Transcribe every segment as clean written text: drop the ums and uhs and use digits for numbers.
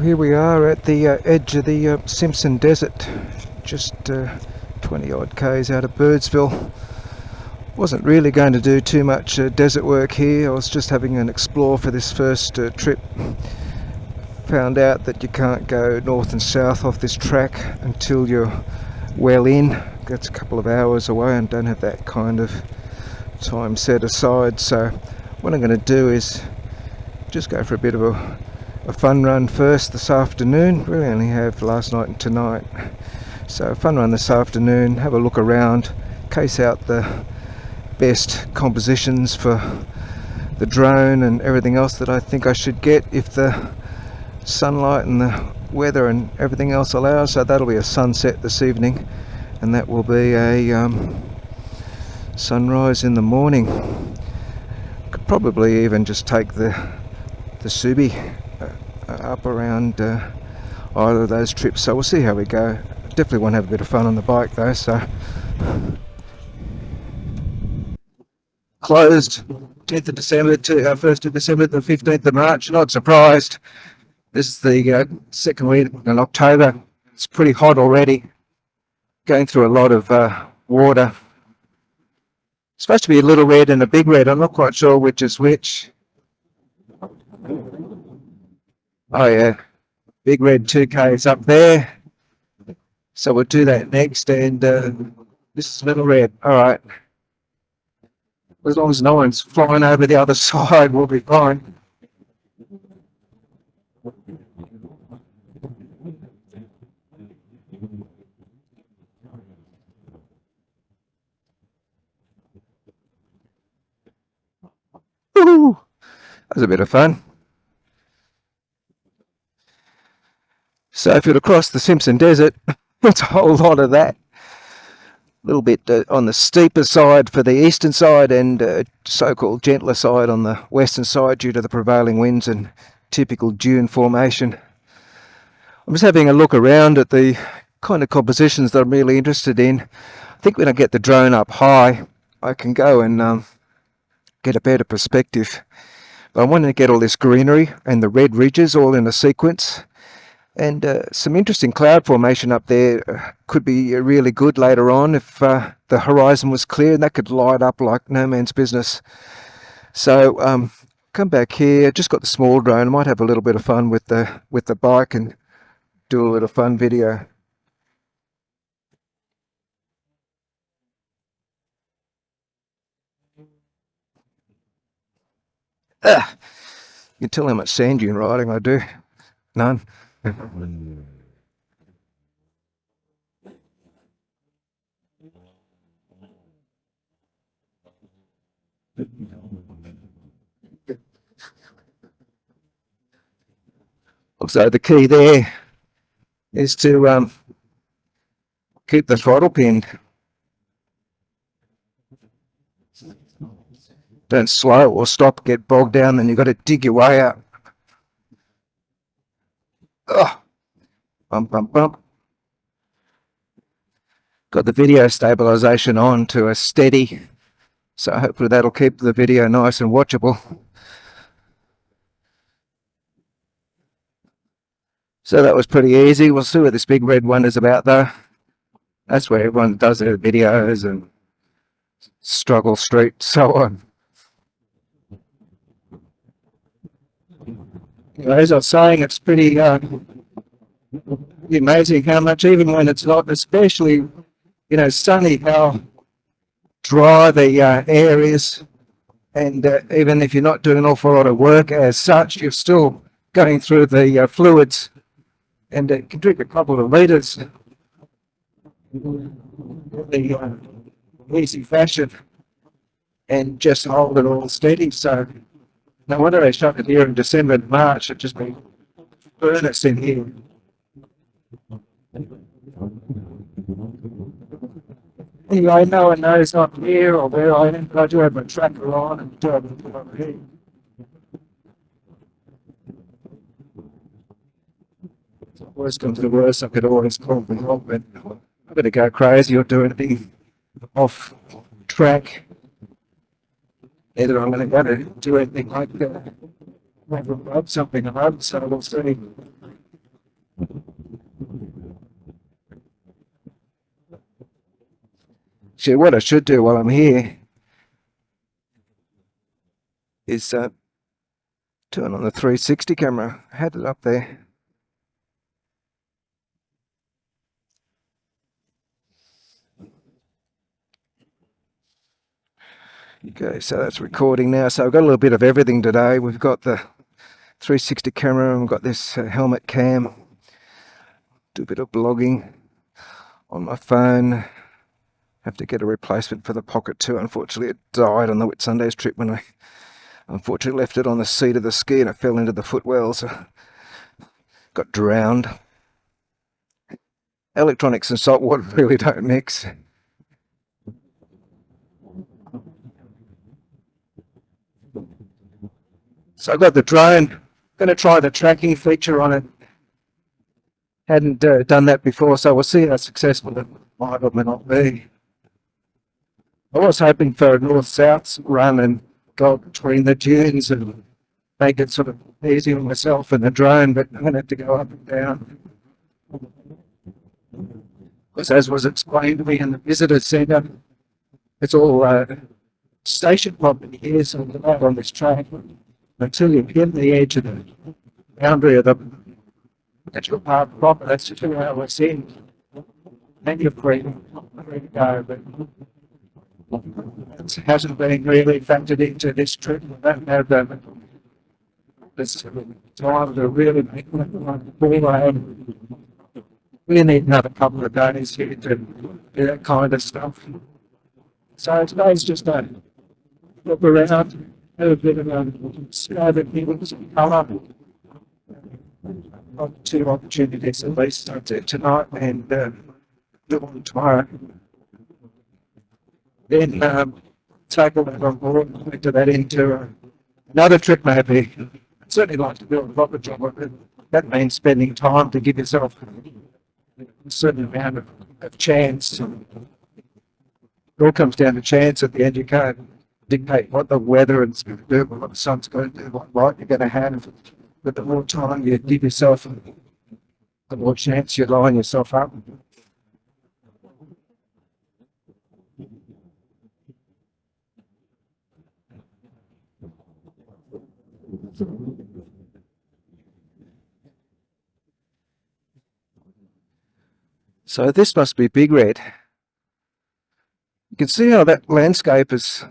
Here we are at the edge of the Simpson Desert, just 20 odd k's out of Birdsville. Wasn't really going to do too much desert work here. I was just having an explore for this first trip. Found out that you can't go north and south off this track until you're well in. That's a couple of hours away and don't have that kind of time set aside. So what I'm going to do is just go for a bit of a fun run first this afternoon. Really only have last night and tonight. So fun run this afternoon, have a look around, case out the best compositions for the drone and everything else that I think I should get if the sunlight and the weather and everything else allows. So that'll be a sunset this evening, and that will be a sunrise in the morning. Could probably even just take the Subi up around either of those trips, so we'll see how we go. Definitely want to have a bit of fun on the bike though. So closed 10th of December to 1st of December to the 15th of March. Not surprised. This is the second week in October. It's pretty hot already, going through a lot of water. It's supposed to be a little red and a big red. I'm not quite sure which is which. Oh yeah, big red 2K is up there, so we'll do that next. And this is little red. All right, as long as no one's flying over the other side, we'll be fine. Ooh, that was a bit of fun. So if you're across the Simpson Desert, it's a whole lot of that. A little bit on the steeper side for the eastern side, and so-called gentler side on the western side due to the prevailing winds and typical dune formation. I'm just having a look around at the kind of compositions that I'm really interested in. I think when I get the drone up high, I can go and get a better perspective. But I wanted to get all this greenery and the red ridges all in a sequence. And some interesting cloud formation up there could be really good later on if the horizon was clear, and that could light up like no man's business. So come back here, just got the small drone. I might have a little bit of fun with the bike and do a little fun video. You can tell how much sand dune riding I do. None. So the key there is to keep the throttle pinned. Don't slow or stop, get bogged down, then you've got to dig your way out. Oh, bump, bump, bump. Got the video stabilization on to a steady, so hopefully that'll keep the video nice and watchable. So that was pretty easy. We'll see what this big red one is about though. That's where everyone does their videos and struggle street, so on. As I was saying, it's pretty amazing how much, even when it's not, especially sunny, how dry the air is. And even if you're not doing an awful lot of work as such, you're still going through the fluids, and it can drink a couple of litres in easy fashion and just hold it all steady. So no wonder they shut it here in December and March. It'd just be furnace in here. Anyway, no one knows I'm here or where I am, but I do have my tracker on and do have a look over here. Worst comes to worst, I could always call me up, but I'm going to go crazy or do anything off track. Either I'm going to do anything like rub something up, so we'll see. See, what I should do while I'm here is turn on the 360 camera. I had it up there. Okay, so that's recording now. So I've got a little bit of everything today. We've got the 360 camera and we've got this helmet cam. Do a bit of blogging on my phone. Have to get a replacement for the Pocket 2. Unfortunately, it died on the Whitsundays trip when I unfortunately left it on the seat of the ski and it fell into the footwell, so got drowned. Electronics and salt water really don't mix. So I've got the drone. Going to try the tracking feature on it. Hadn't done that before, so we'll see how successful it might or may not be. I was hoping for a north-south run and go between the dunes and make it sort of easy on myself and the drone, but I'm going to have to go up and down. Because as was explained to me in the visitor centre, it's all station property here, so we're out on this track until you hit the edge of the boundary of the actual park proper. That's 2 hours in. Then you're free to go, but it hasn't been really factored into this trip. We don't have this time to really make it. We need another couple of days here to do that kind of stuff. So today's just a look around, have a bit of a sky that people come up. Got 2 opportunities at least tonight and the one tomorrow. Then tackle that on board and factor that into another trip maybe. I'd certainly like to do a proper job of it. That means spending time to give yourself a certain amount of chance. It all comes down to chance at the end. You can't dictate what the weather is going to do, what the sun's going to do, what light you're going to have. But the more time you give yourself, the more chance you line yourself up. So this must be Big Red. You can see how that landscape is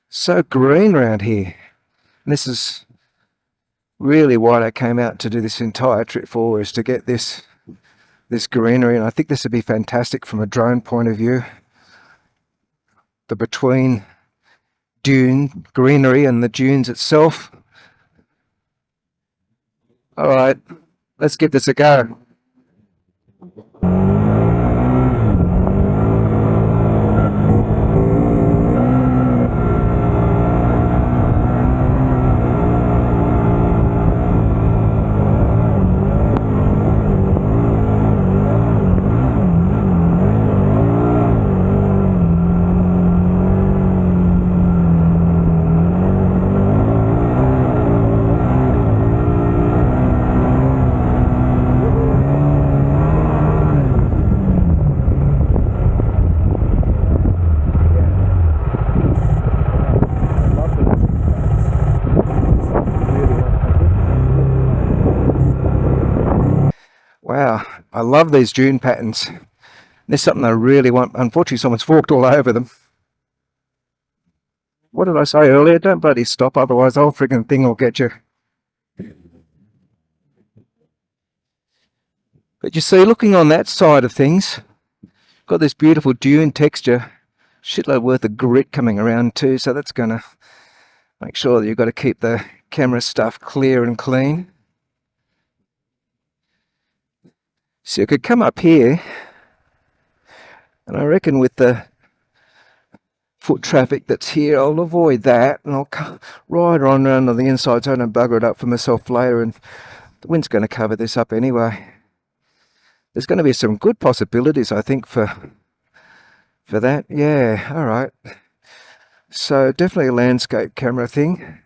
so green around here. And this is really what I came out to do this entire trip for, is to get this greenery, and I think this would be fantastic from a drone point of view. The between dune greenery and the dunes itself. All right, let's give this a go. I love these dune patterns. There's something I really want. Unfortunately, someone's walked all over them. What did I say earlier? Don't bloody stop, otherwise the whole friggin' thing will get you. But you see, looking on that side of things, got this beautiful dune texture, shitload worth of grit coming around too, so that's going to make sure that you've got to keep the camera stuff clear and clean. So you could come up here, and I reckon with the foot traffic that's here, I'll avoid that, and I'll ride on around on the inside so I don't bugger it up for myself later, and the wind's going to cover this up anyway. There's going to be some good possibilities, I think, for that. Yeah, all right. So definitely a landscape camera thing.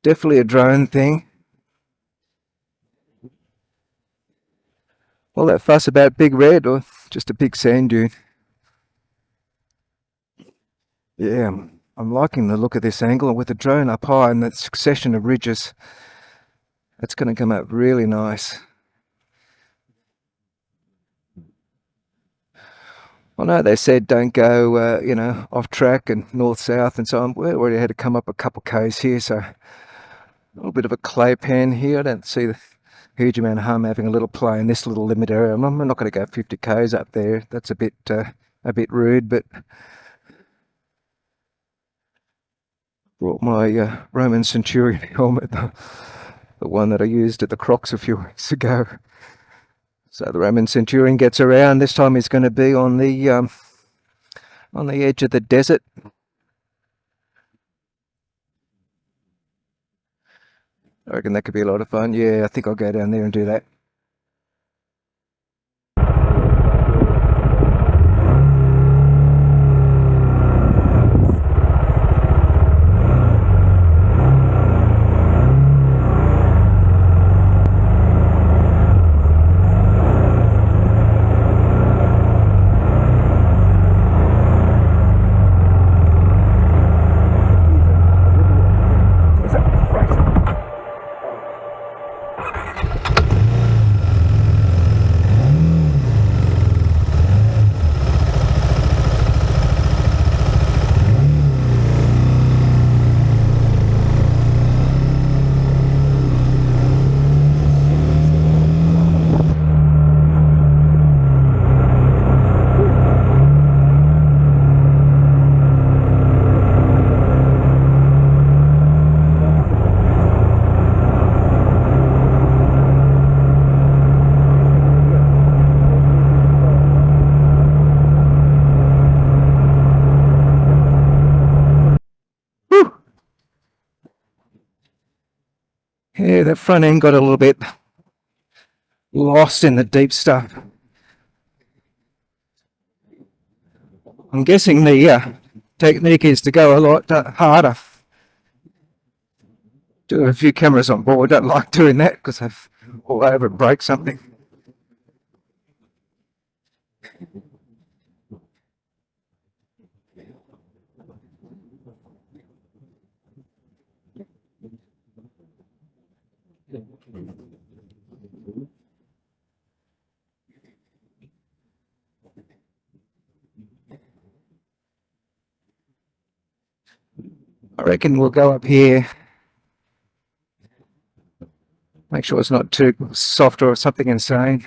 Definitely a drone thing. All that fuss about Big Red or just a big sand dune. Yeah, I'm liking the look of this angle with the drone up high and that succession of ridges. That's going to come out really nice. I know they said don't go, off track and north-south and so on. We already had to come up a couple k's here, so a little bit of a clay pan here. I don't see the huge amount of harm having a little play in this little limit area. I'm not going to go 50 k's up there. That's a bit rude, but brought my Roman Centurion helmet, the one that I used at the Crocs a few weeks ago. So the Roman Centurion gets around. This time he's going to be on the edge of the desert. I reckon that could be a lot of fun. Yeah, I think I'll go down there and do that. Yeah, that front end got a little bit lost in the deep stuff. I'm guessing the technique is to go a lot harder. Do have a few cameras on board. Don't like doing that because I fall over and break something. I reckon we'll go up here. Make sure it's not too soft or something insane.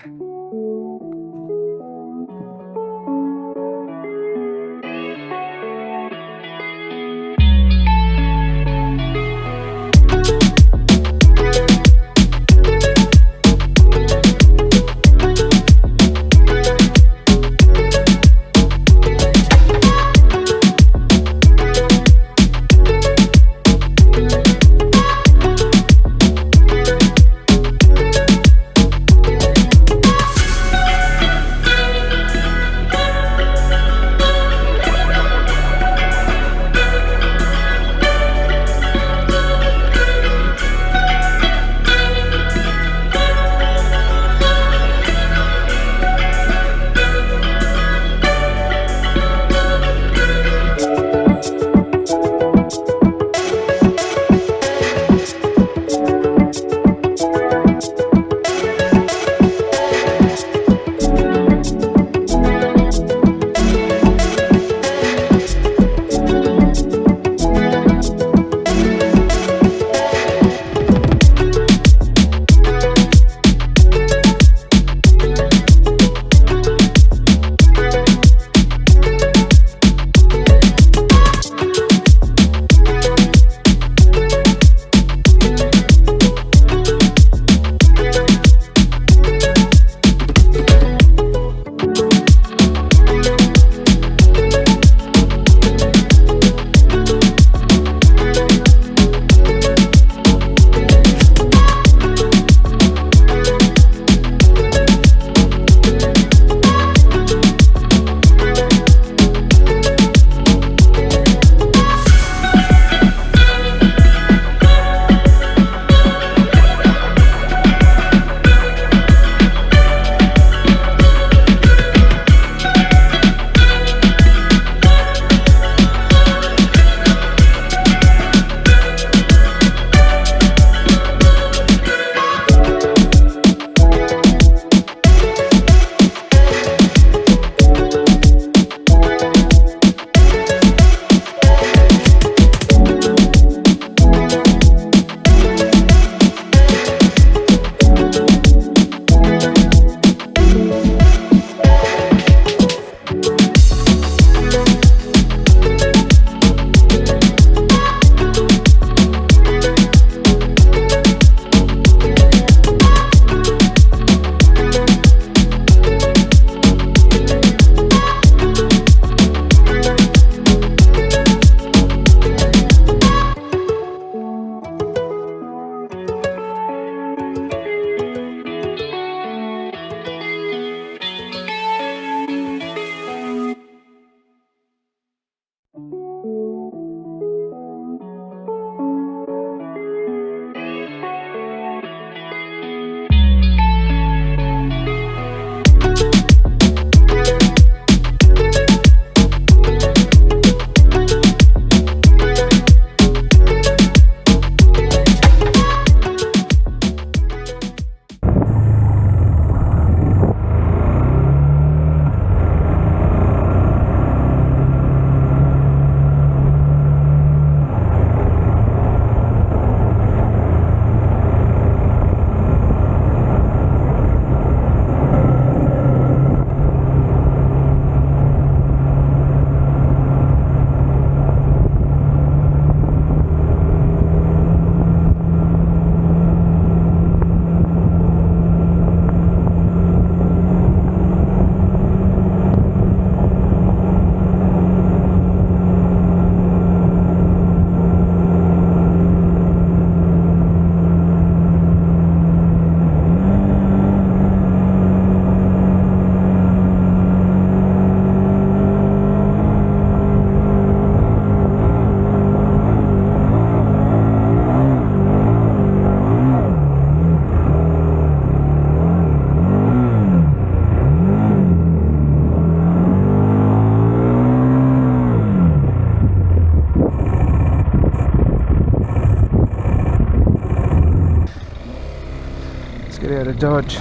Get out of dodge.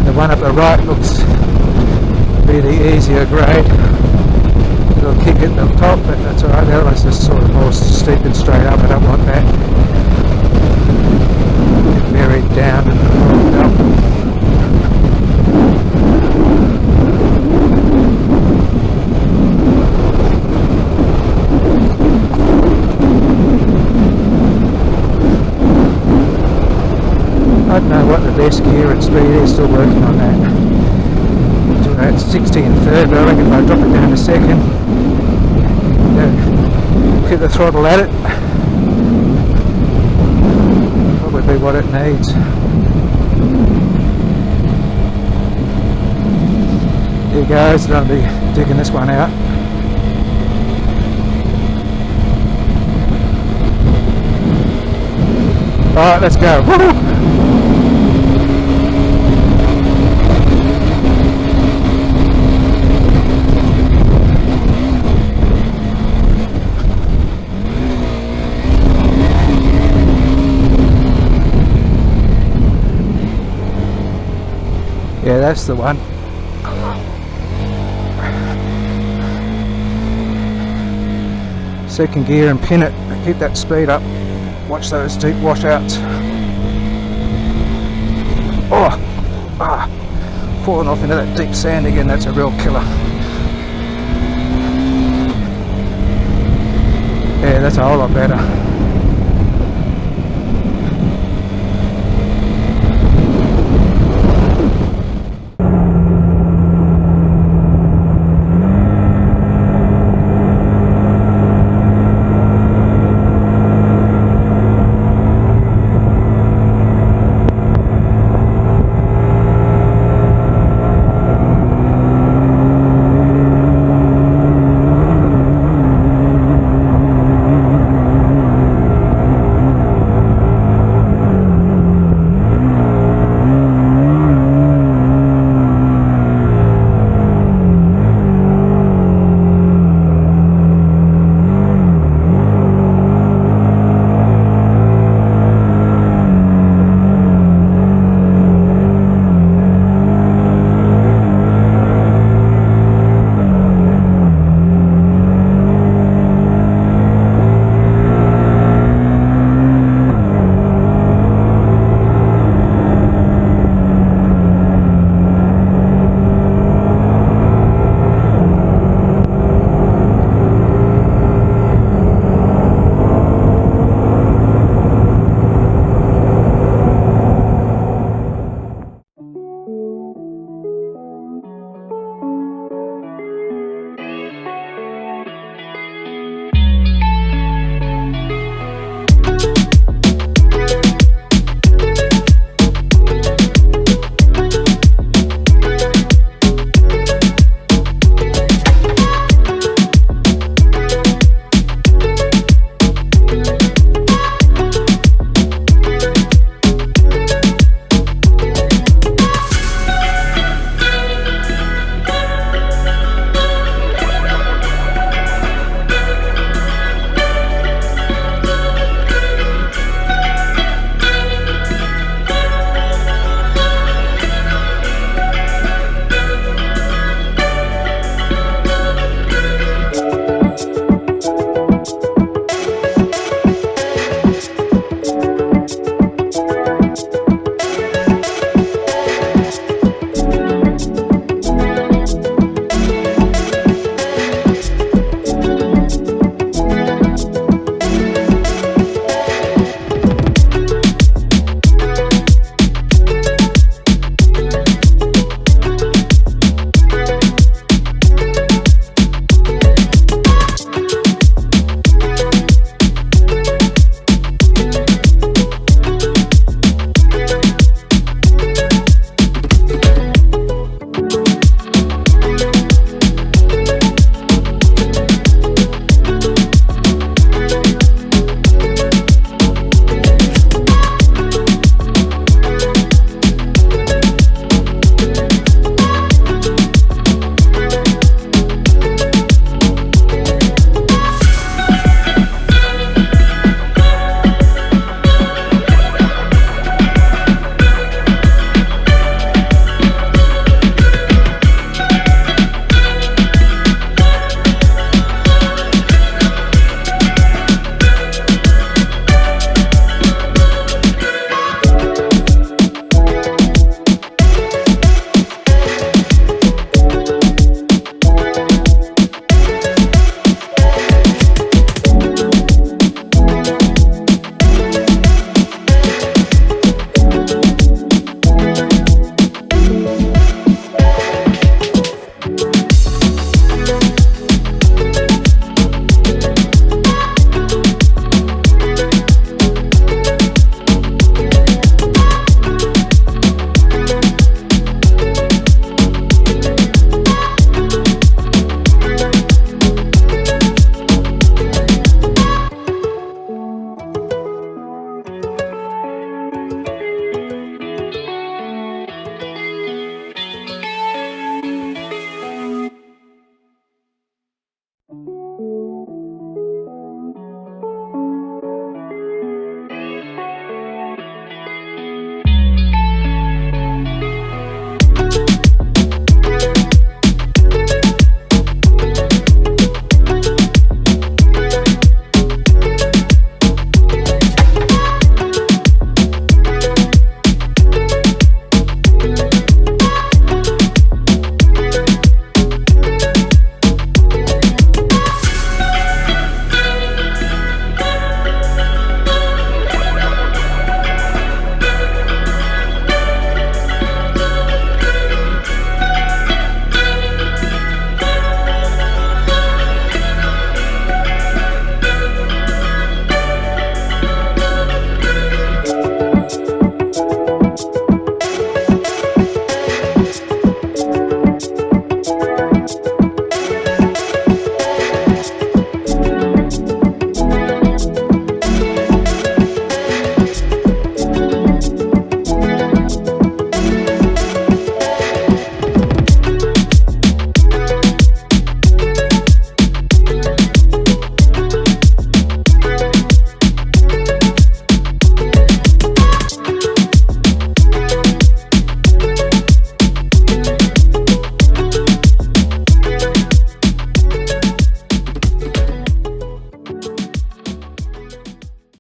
The one up the right looks really easier grade. Little kick at the top, but that's alright. The other one's just sort of more steep and straight up. I don't want that. Get buried down and rolled up. I don't know what the best gear and speed is, still working on that. At 60 and third, but I reckon if I drop it down to second, keep the throttle at it, probably be what it needs. There goes, I'll be digging this one out. Alright, let's go. Woo-hoo! Yeah, that's the one. Second gear and pin it. Keep that speed up. Watch those deep washouts. Oh! Falling off into that deep sand again. That's a real killer. Yeah, that's a whole lot better.